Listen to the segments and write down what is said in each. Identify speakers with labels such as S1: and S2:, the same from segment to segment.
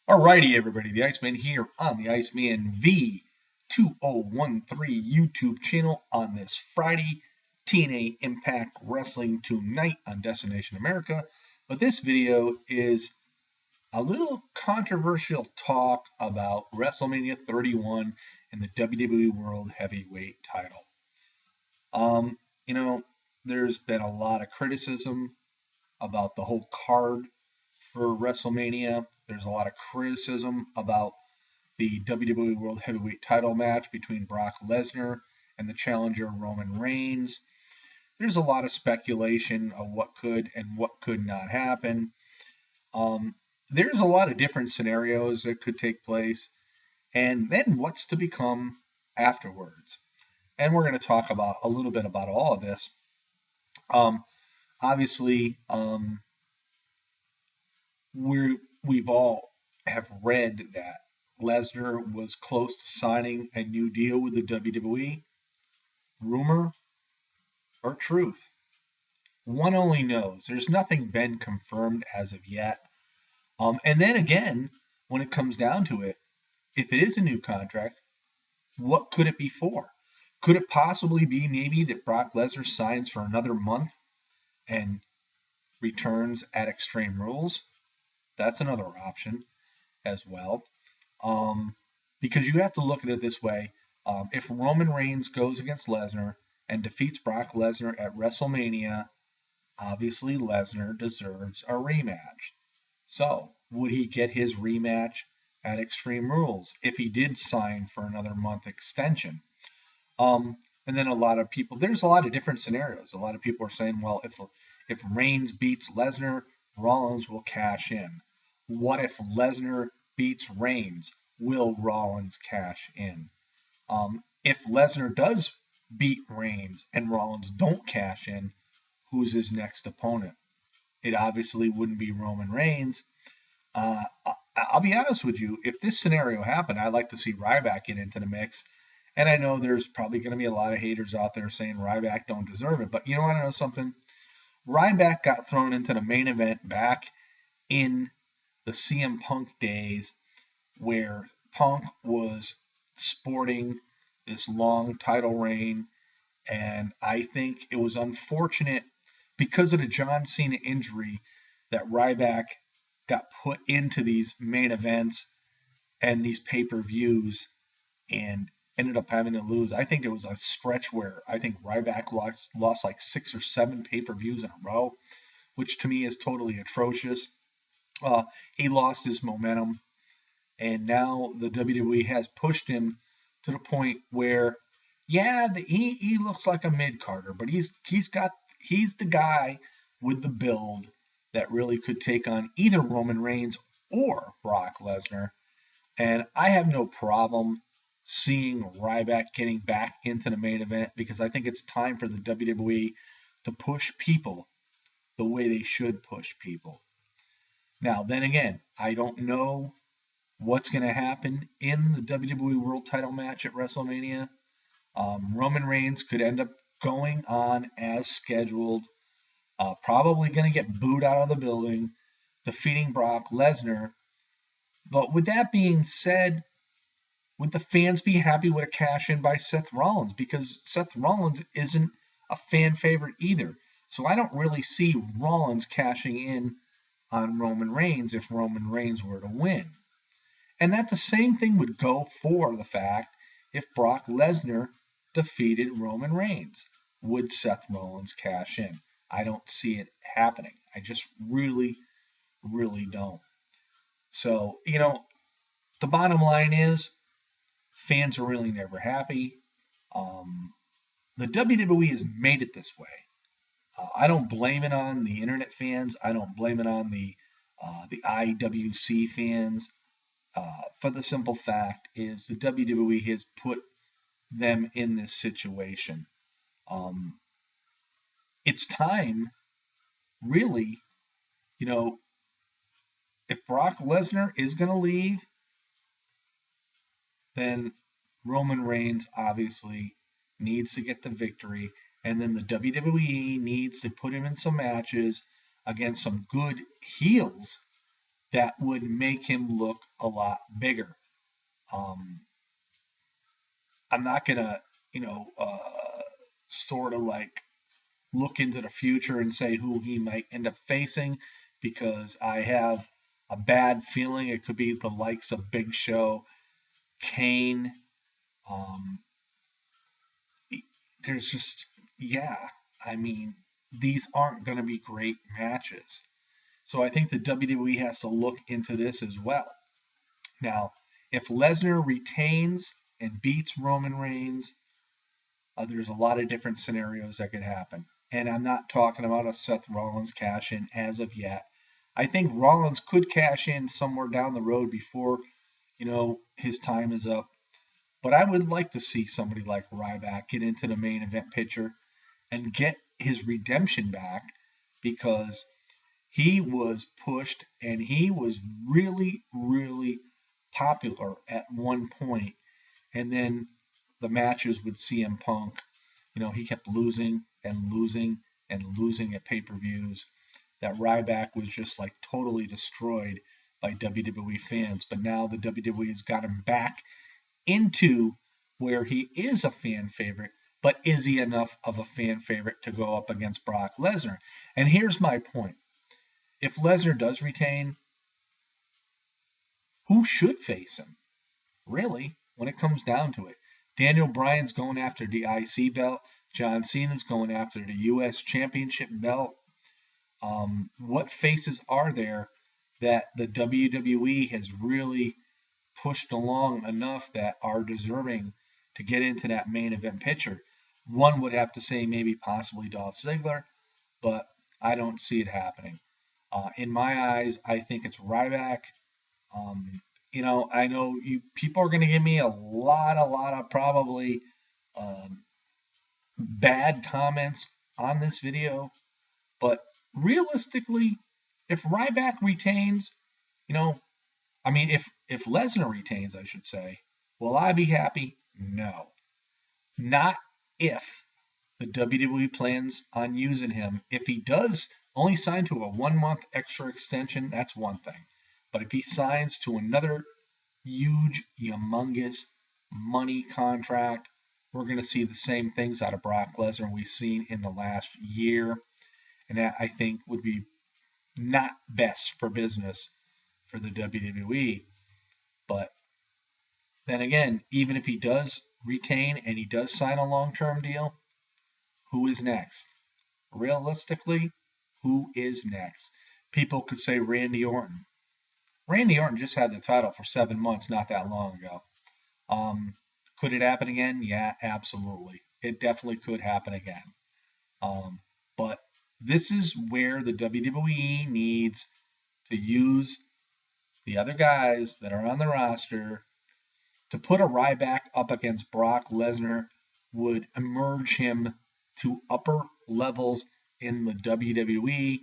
S1: Alrighty, everybody, the Iceman here on the Iceman V2013 YouTube channel on this Friday, TNA Impact Wrestling Tonight on Destination America. But this video is a little controversial talk about WrestleMania 31 and the WWE World Heavyweight title. Um, you know, there's been a lot of criticism about the whole card for WrestleMania. There's a lot of criticism about the WWE World Heavyweight title match between Brock Lesnar and the challenger Roman Reigns. There's a lot of speculation of what could and what could not happen. Um, there's a lot of different scenarios that could take place, and then what's to become afterwards. And we're going to talk about a little bit about all of this. Um, obviously, we've all have read that Lesnar was close to signing a new deal with the WWE. Rumor or truth? One only knows. There's nothing been confirmed as of yet. And then again, when it comes down to it, if it is a new contract, what could it be for? Could it possibly be maybe that Brock Lesnar signs for another month and returns at Extreme Rules? That's another option as well. Um, because you have to look at it this way. If Roman Reigns goes against Lesnar and defeats Brock Lesnar at WrestleMania, obviously Lesnar deserves a rematch. So, would he get his rematch at Extreme Rules if he did sign for another month extension? Um, and then there's a lot of different scenarios. A lot of people are saying, well, if Reigns beats Lesnar, Rollins will cash in. What if Lesnar beats Reigns? Will Rollins cash in? If Lesnar does beat Reigns and Rollins don't cash in, who's his next opponent? It obviously wouldn't be Roman Reigns. I'll be honest with you. If this scenario happened, I'd like to see Ryback get into the mix. And I know there's probably going to be a lot of haters out there saying Ryback don't deserve it. But you want to know something? Ryback got thrown into the main event back in the CM Punk days where Punk was sporting this long title reign. And I think it was unfortunate because of the John Cena injury that Ryback got put into these main events and these pay-per-views and ended up having to lose. I think there was a stretch where I think Ryback lost like 6 or 7 pay-per-views in a row, which to me is totally atrocious. He lost his momentum, and now the WWE has pushed him to the point where, yeah, he looks like a mid carder, but he's the guy with the build that really could take on either Roman Reigns or Brock Lesnar. And I have no problem seeing Ryback getting back into the main event because I think it's time for the WWE to push people the way they should push people. Now, then again, I don't know what's going to happen in the WWE World Title match at WrestleMania. Roman Reigns could end up going on as scheduled, probably going to get booed out of the building, defeating Brock Lesnar. But with that being said, would the fans be happy with a cash in by Seth Rollins? Because Seth Rollins isn't a fan favorite either. So I don't really see Rollins cashing in on Roman Reigns if Roman Reigns were to win. And that the same thing would go for the fact if Brock Lesnar defeated Roman Reigns. Would Seth Rollins cash in? I don't see it happening. I just really, really don't. So, the bottom line is fans are really never happy. Um, the WWE has made it this way. I don't blame it on the internet fans. I don't blame it on the IWC fans. For the simple fact is the WWE has put them in this situation. Um, it's time, really, you know, if Brock Lesnar is going to leave, then Roman Reigns obviously needs to get the victory. And then the WWE needs to put him in some matches against some good heels that would make him look a lot bigger. Um, I'm not gonna, sort of like look into the future and say who he might end up facing because I have a bad feeling it could be the likes of Big Show, Kane. Um, there's just, yeah, I mean, these aren't going to be great matches. So I think the WWE has to look into this as well. Now, if Lesnar retains and beats Roman Reigns, there's a lot of different scenarios that could happen. And I'm not talking about a Seth Rollins cash in as of yet. I think Rollins could cash in somewhere down the road before, his time is up. But I would like to see somebody like Ryback get into the main event picture and get his redemption back because he was pushed and he was really, really popular at one point. And then the matches with CM Punk, he kept losing and losing and losing at pay per views. That Ryback was just like totally destroyed by WWE fans. But now the WWE has got him back into where he is a fan favorite, but is he enough of a fan favorite to go up against Brock Lesnar? And here's my point. If Lesnar does retain, who should face him? Really, when it comes down to it. Daniel Bryan's going after the IC belt. John Cena's going after the U.S. Championship belt. What faces are there that the WWE has really pushed along enough that are deserving to get into that main event picture? One would have to say maybe possibly Dolph Ziggler, but I don't see it happening. In my eyes, I think it's Ryback. I know you people are going to give me a lot of probably um, bad comments on this video, but realistically, if Ryback retains, you know, if Lesnar retains, I should say, will I be happy? No, not if the WWE plans on using him. If he does only sign to a 1 month extra extension, that's one thing. But if he signs to another huge, humongous money contract, we're going to see the same things out of Brock Lesnar we've seen in the last year. And that I think would be not best for business for the WWE. But then again, even if he does retain and he does sign a long term deal, who is next? Realistically, who is next? People could say Randy Orton. Randy Orton just had the title for 7 months not that long ago. Um, could it happen again? Yeah, absolutely. It definitely could happen again. But this is where the WWE needs to use the other guys that are on the roster to put a Ryback up against Brock Lesnar would emerge him to upper levels in the WWE.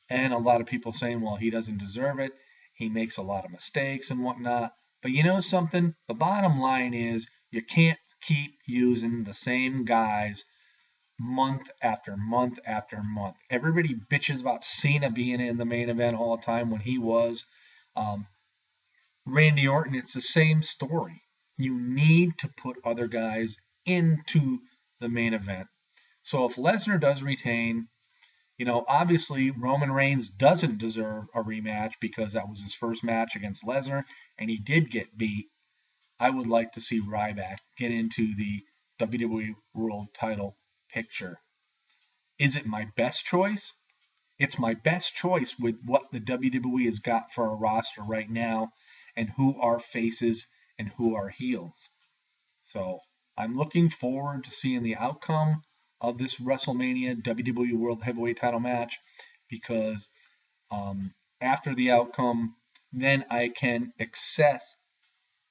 S1: And a lot of people saying, well, he doesn't deserve it. He makes a lot of mistakes and whatnot. But you know something? The bottom line is you can't keep using the same guys month after month after month. Everybody bitches about Cena being in the main event all the time when he was. Um, Randy Orton, it's the same story. You need to put other guys into the main event. So if Lesnar does retain, obviously Roman Reigns doesn't deserve a rematch because that was his first match against Lesnar and he did get beat. I would like to see Ryback get into the WWE World Title picture. Is it my best choice? It's my best choice with what the WWE has got for a roster right now and who are faces and who are heels. So I'm looking forward to seeing the outcome of this WrestleMania WWE World Heavyweight Title match because after the outcome, then I can assess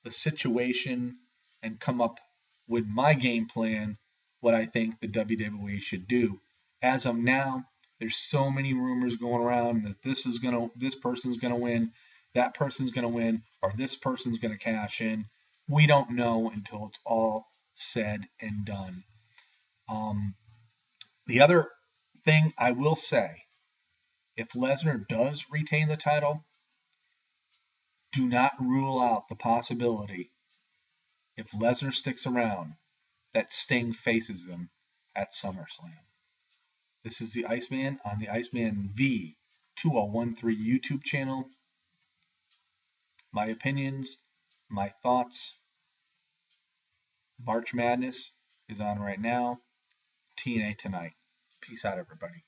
S1: the situation and come up with my game plan, what I think the WWE should do. As of now, there's so many rumors going around that this person's gonna win, that person's gonna win, or this person's gonna cash in. We don't know until it's all said and done. Um, the other thing I will say, if Lesnar does retain the title, do not rule out the possibility, if Lesnar sticks around, that Sting faces him at SummerSlam. This is the Iceman on the Iceman V2013 YouTube channel. My opinions, my thoughts. March Madness is on right now. TNA tonight. Peace out, everybody.